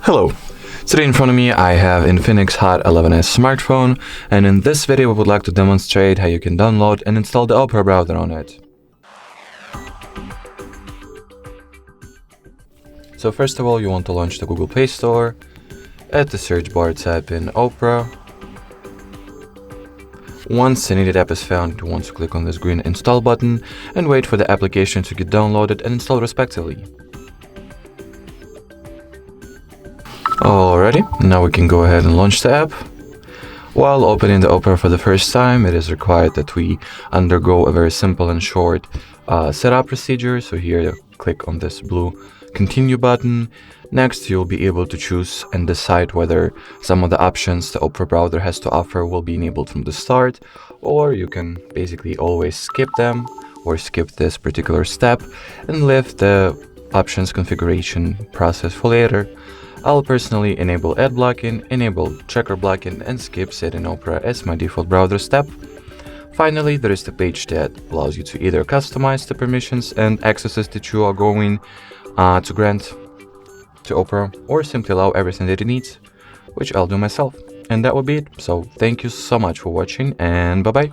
Hello! Today in front of me I have INFINIX Hot 11s smartphone, and in this video we would like to demonstrate how you can download and install the Opera browser on it. So first of all, you want to launch the Google Play Store. At the search bar type in Opera. Once the needed app is found, you want to click on this green install button and wait for the application to get downloaded and installed respectively. Alrighty, now we can go ahead and launch the app. While opening the Opera for the first time, it is required that we undergo a very simple and short setup procedure. So here, click on this blue continue button. Next, you'll be able to choose and decide whether some of the options the Opera browser has to offer will be enabled from the start, or you can basically always skip them or skip this particular step and leave the options configuration process for later. I'll personally enable ad blocking, enable checker blocking, and skip setting Opera as my default browser step. Finally, there is the page that allows you to either customize the permissions and accesses that you are going to grant to Opera, or simply allow everything that it needs, which I'll do myself. And that would be it. So thank you so much for watching, and bye bye.